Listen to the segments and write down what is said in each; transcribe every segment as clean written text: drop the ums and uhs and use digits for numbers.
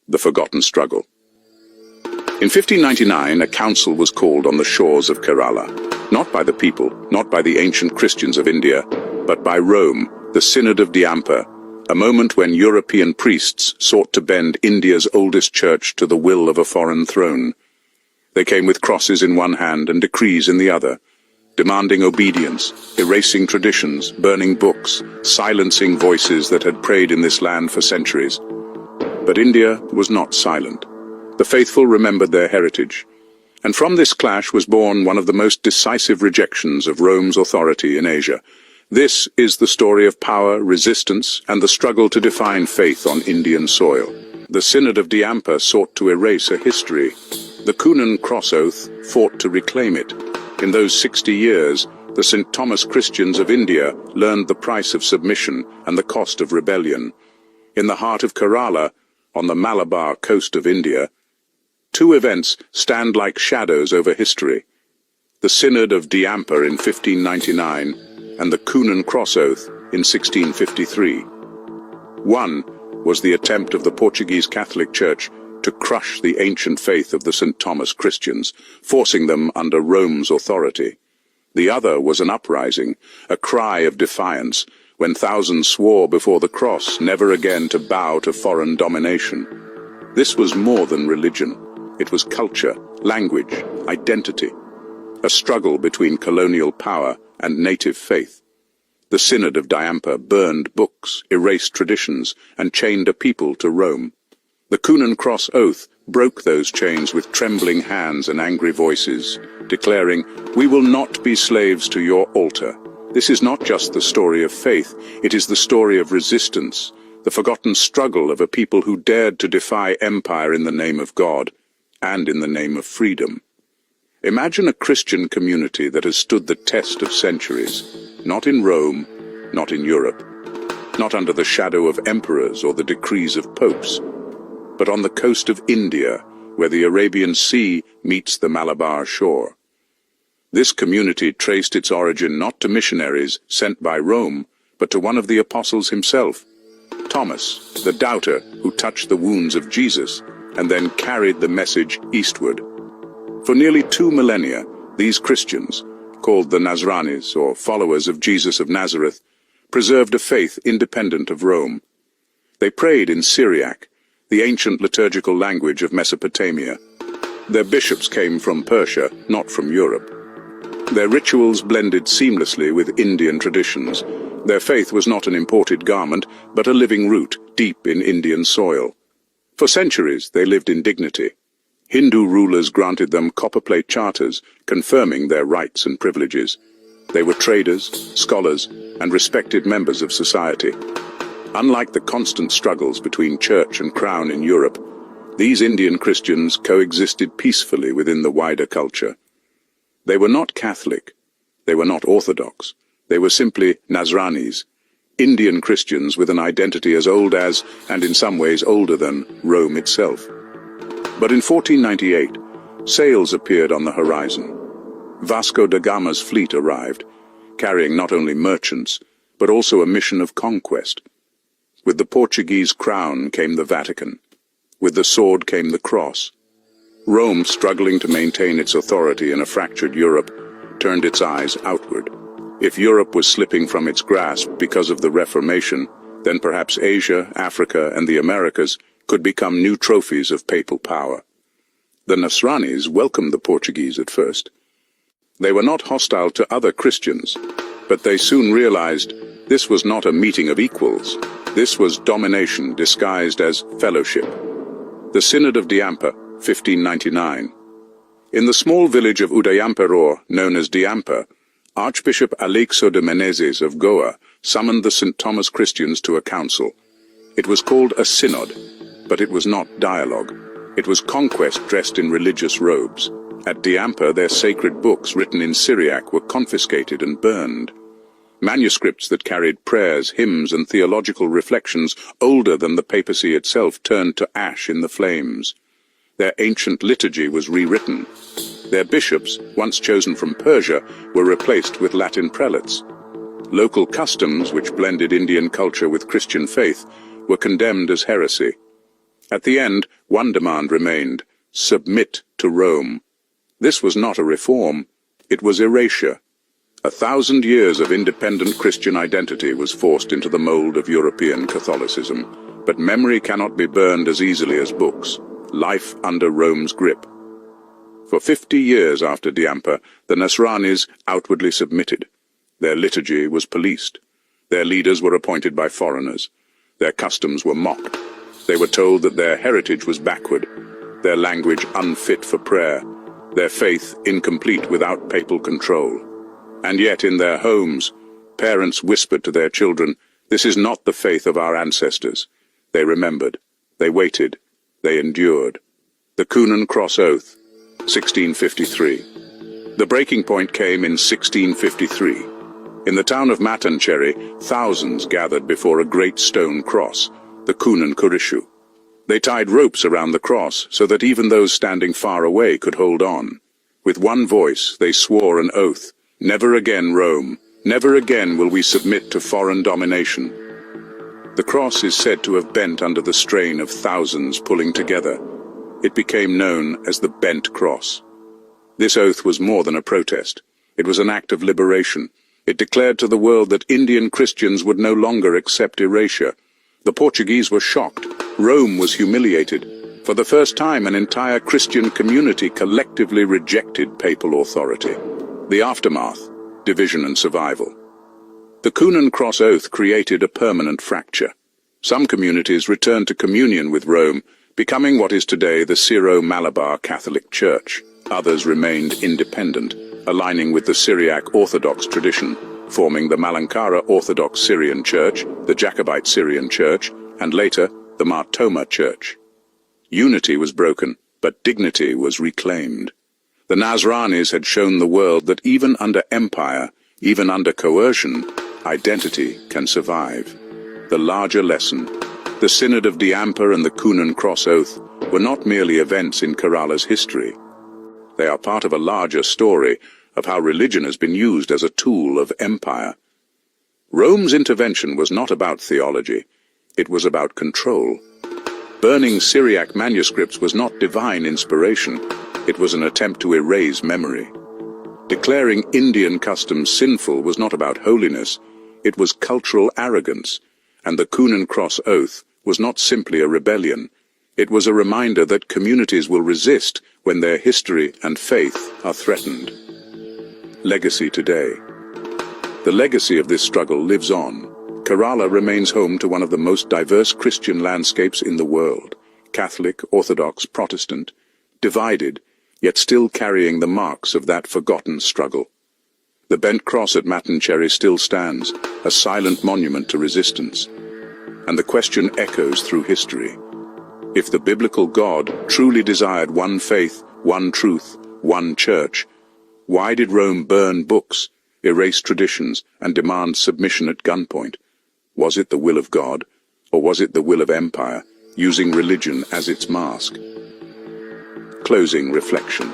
the forgotten struggle. In 1599, a council was called on the shores of Kerala, not by the people, not by the ancient Christians of India, but by Rome, the Synod of Diamper, a moment when European priests sought to bend India's oldest church to the will of a foreign throne. They came with crosses in one hand and decrees in the other, demanding obedience, erasing traditions, burning books, silencing voices that had prayed in this land for centuries. But India was not silent. The faithful remembered their heritage, and from this clash was born one of the most decisive rejections of Rome's authority in Asia. This is the story of power, resistance, and the struggle to define faith on Indian soil. The Synod of Diamper sought to erase a history. The Coonan Cross Oath fought to reclaim it. In those 60 years, the St. Thomas Christians of India learned the price of submission and the cost of rebellion. In the heart of Kerala, on the Malabar coast of India, two events stand like shadows over history: the Synod of Diamper in 1599 and the Coonan Cross Oath in 1653. One was the attempt of the Portuguese Catholic Church to crush the ancient faith of the St. Thomas Christians, forcing them under Rome's authority. The other was an uprising, a cry of defiance, when thousands swore before the cross never again to bow to foreign domination. This was more than religion. It was culture, language, identity, a struggle between colonial power and native faith. The Synod of Diamper burned books, erased traditions, and chained a people to Rome. The Coonan Cross Oath broke those chains with trembling hands and angry voices, declaring, "We will not be slaves to your altar." This is not just the story of faith, it is the story of resistance, the forgotten struggle of a people who dared to defy empire in the name of God and in the name of freedom. Imagine a Christian community that has stood the test of centuries, not in Rome, not in Europe, not under the shadow of emperors or the decrees of popes, but on the coast of India, where the Arabian Sea meets the Malabar shore. This community traced its origin not to missionaries sent by Rome, but to one of the apostles himself, Thomas, the doubter who touched the wounds of Jesus and then carried the message eastward. For nearly 2 millennia, these Christians, called the Nazranis, or followers of Jesus of Nazareth, preserved a faith independent of Rome. They prayed in Syriac, the ancient liturgical language of Mesopotamia. Their bishops came from Persia, not from Europe. Their rituals blended seamlessly with Indian traditions. Their faith was not an imported garment, but a living root deep in Indian soil. For centuries, they lived in dignity. Hindu rulers granted them copperplate charters, confirming their rights and privileges. They were traders, scholars, and respected members of society. Unlike the constant struggles between church and crown in Europe, these Indian Christians coexisted peacefully within the wider culture. They were not Catholic, they were not Orthodox, they were simply Nazranis, Indian Christians with an identity as old as, and in some ways older than, Rome itself. But in 1498, sails appeared on the horizon. Vasco da Gama's fleet arrived, carrying not only merchants, but also a mission of conquest. With the Portuguese crown came the Vatican. With the sword came the cross. Rome, struggling to maintain its authority in a fractured Europe, turned its eyes outward. If Europe was slipping from its grasp because of the Reformation, then perhaps Asia, Africa, and the Americas could become new trophies of papal power. The Nasranis welcomed the Portuguese at first. They were not hostile to other Christians, but they soon realized this was not a meeting of equals. This was domination disguised as fellowship. The Synod of Diamper, 1599. In the small village of Udayamperor, known as Diamper, Archbishop Aleixo de Menezes of Goa summoned the St. Thomas Christians to a council. It was called a synod, but it was not dialogue. It was conquest dressed in religious robes. At Diamper, their sacred books written in Syriac were confiscated and burned. Manuscripts that carried prayers, hymns, and theological reflections older than the papacy itself turned to ash in the flames. Their ancient liturgy was rewritten. Their bishops, once chosen from Persia, were replaced with Latin prelates. Local customs, which blended Indian culture with Christian faith, were condemned as heresy. At the end, one demand remained: submit to Rome. This was not a reform, it was erasure. 1,000 years of independent Christian identity was forced into the mold of European Catholicism, but memory cannot be burned as easily as books. Life under Rome's grip. For 50 years after Diamper, the Nasranis outwardly submitted. Their liturgy was policed. Their leaders were appointed by foreigners. Their customs were mocked. They were told that their heritage was backward, their language unfit for prayer, their faith incomplete without papal control. And yet in their homes, parents whispered to their children, "This is not the faith of our ancestors." They remembered. They waited. They endured. The Coonan Cross Oath, 1653. The breaking point came in 1653. In the town of Mattancherry, thousands gathered before a great stone cross, the Coonan Curishu. They tied ropes around the cross so that even those standing far away could hold on. With one voice, they swore an oath: "Never again, Rome. Never again will we submit to foreign domination." The cross is said to have bent under the strain of thousands pulling together. It became known as the Bent Cross. This oath was more than a protest. It was an act of liberation. It declared to the world that Indian Christians would no longer accept erasure. The Portuguese were shocked. Rome was humiliated. For the first time, an entire Christian community collectively rejected papal authority. The aftermath: division and survival. The Coonan Cross Oath created a permanent fracture. Some communities returned to communion with Rome, becoming what is today the Syro-Malabar Catholic Church. Others remained independent, aligning with the Syriac Orthodox tradition, forming the Malankara Orthodox Syrian Church, the Jacobite Syrian Church, and later the Mar Thoma Church. Unity was broken, but dignity was reclaimed. The Nasranis had shown the world that even under empire, even under coercion, identity can survive. The larger lesson: the Synod of Diamper and the Coonan Cross Oath were not merely events in Kerala's history. They are part of a larger story of how religion has been used as a tool of empire. Rome's intervention was not about theology, it was about control. Burning Syriac manuscripts was not divine inspiration, it was an attempt to erase memory. Declaring Indian customs sinful was not about holiness, it was cultural arrogance, and the Coonan Cross Oath was not simply a rebellion. It was a reminder that communities will resist when their history and faith are threatened. Legacy today. The legacy of this struggle lives on. Kerala remains home to one of the most diverse Christian landscapes in the world. Catholic, Orthodox, Protestant, divided, yet still carrying the marks of that forgotten struggle. The bent cross at Mattancherry still stands, a silent monument to resistance. And the question echoes through history. If the biblical God truly desired one faith, one truth, one church, why did Rome burn books, erase traditions, and demand submission at gunpoint? Was it the will of God, or was it the will of empire, using religion as its mask? Closing reflection.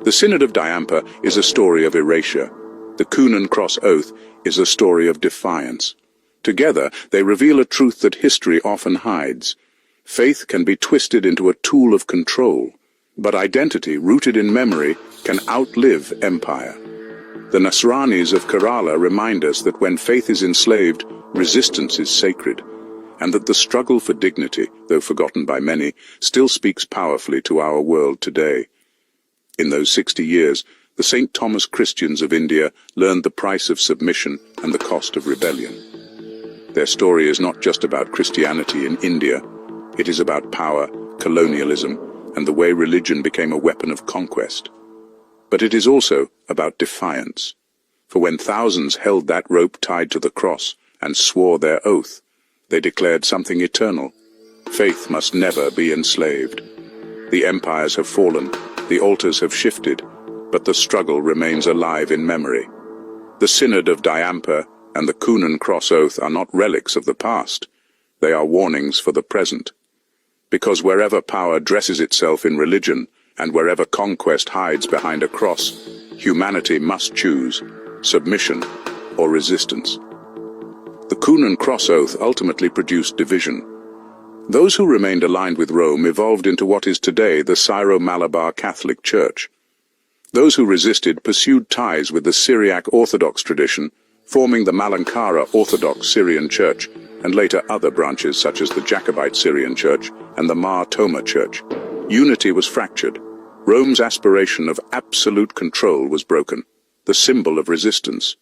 The Synod of Diamper is a story of erasure. The Coonan Cross Oath is a story of defiance. Together, they reveal a truth that history often hides. Faith can be twisted into a tool of control, but identity rooted in memory can outlive empire. The Nasranis of Kerala remind us that when faith is enslaved, resistance is sacred, and that the struggle for dignity, though forgotten by many, still speaks powerfully to our world today. In those 60 years, the St. Thomas Christians of India learned the price of submission and the cost of rebellion. Their story is not just about Christianity in India. It is about power, colonialism, and the way religion became a weapon of conquest. But it is also about defiance. For when thousands held that rope tied to the cross and swore their oath, they declared something eternal. Faith must never be enslaved. The empires have fallen, the altars have shifted, but the struggle remains alive in memory. The Synod of Diamper and the Coonan Cross Oath are not relics of the past. They are warnings for the present. Because wherever power dresses itself in religion, and wherever conquest hides behind a cross, humanity must choose submission or resistance. The Coonan Cross Oath ultimately produced division. Those who remained aligned with Rome evolved into what is today the Syro-Malabar Catholic Church. Those who resisted pursued ties with the Syriac Orthodox tradition, forming the Malankara Orthodox Syrian Church, and later other branches such as the Jacobite Syrian Church and the Mar Thoma Church. Unity was fractured. Rome's aspiration of absolute control was broken, the symbol of resistance.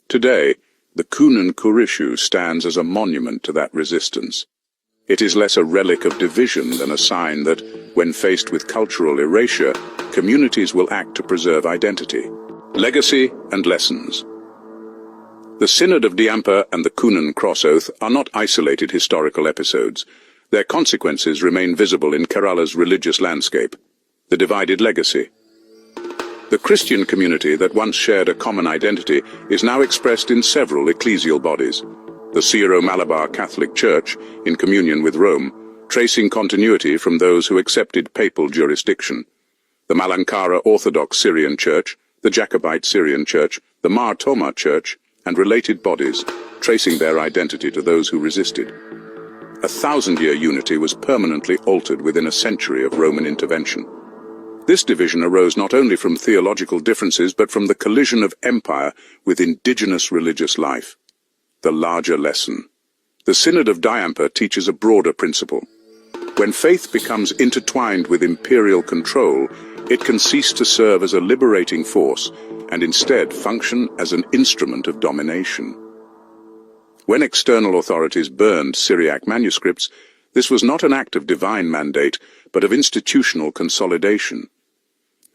Today, the Kunan Kurishu stands as a monument to that resistance. It is less a relic of division than a sign that, when faced with cultural erasure, communities will act to preserve identity. Legacy and lessons. The Synod of Diamper and the Kunan Cross Oath are not isolated historical episodes. Their consequences remain visible in Kerala's religious landscape. The divided legacy. The Christian community that once shared a common identity is now expressed in several ecclesial bodies. The Syro-Malabar Catholic Church, in communion with Rome, tracing continuity from those who accepted papal jurisdiction. The Malankara Orthodox Syrian Church, the Jacobite Syrian Church, the Mar Thoma Church, and related bodies, tracing their identity to those who resisted. A 1,000-year unity was permanently altered within a century of Roman intervention. This division arose not only from theological differences but from the collision of empire with indigenous religious life. The larger lesson. The Synod of Diamper teaches a broader principle. When faith becomes intertwined with imperial control, it can cease to serve as a liberating force and instead function as an instrument of domination. When external authorities burned Syriac manuscripts, this was not an act of divine mandate, but of institutional consolidation.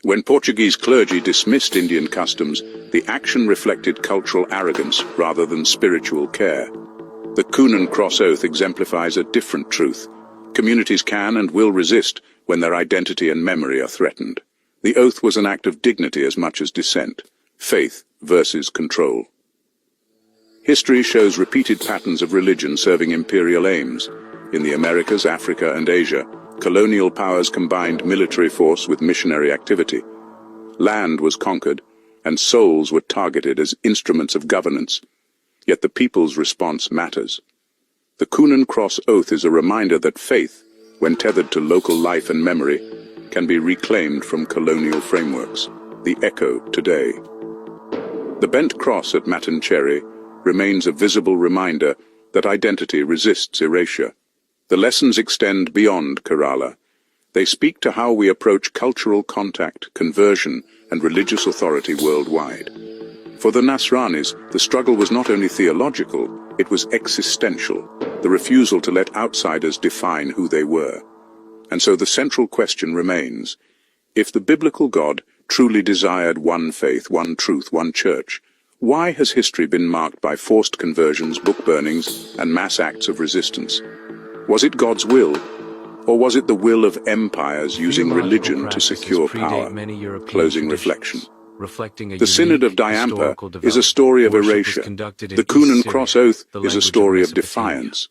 When Portuguese clergy dismissed Indian customs, the action reflected cultural arrogance rather than spiritual care. The Kunan Cross Oath exemplifies a different truth. Communities can and will resist when their identity and memory are threatened. The oath was an act of dignity as much as dissent. Faith versus control. History shows repeated patterns of religion serving imperial aims. In the Americas, Africa, and Asia, colonial powers combined military force with missionary activity. Land was conquered, and souls were targeted as instruments of governance. Yet the people's response matters. The Kunan Cross Oath is a reminder that faith, when tethered to local life and memory, can be reclaimed from colonial frameworks. The echo today. The bent cross at Mattancherry remains a visible reminder that identity resists erasure. The lessons extend beyond Kerala. They speak to how we approach cultural contact, conversion, and religious authority worldwide. For the Nasranis, the struggle was not only theological, it was existential, the refusal to let outsiders define who they were. And so the central question remains, if the biblical God truly desired one faith, one truth, one church, why has history been marked by forced conversions, book burnings, and mass acts of resistance? Was it God's will, or was it the will of empires using religion to secure power? Closing reflection. The Synod of Diamper is a story of erasure. The Kunan Cross Oath is a story of defiance.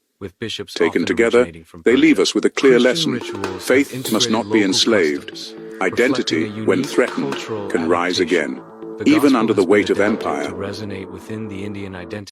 Taken together, they leave us with a clear lesson. Faith must not be enslaved. Identity, when threatened, can rise again, even under the weight of empire.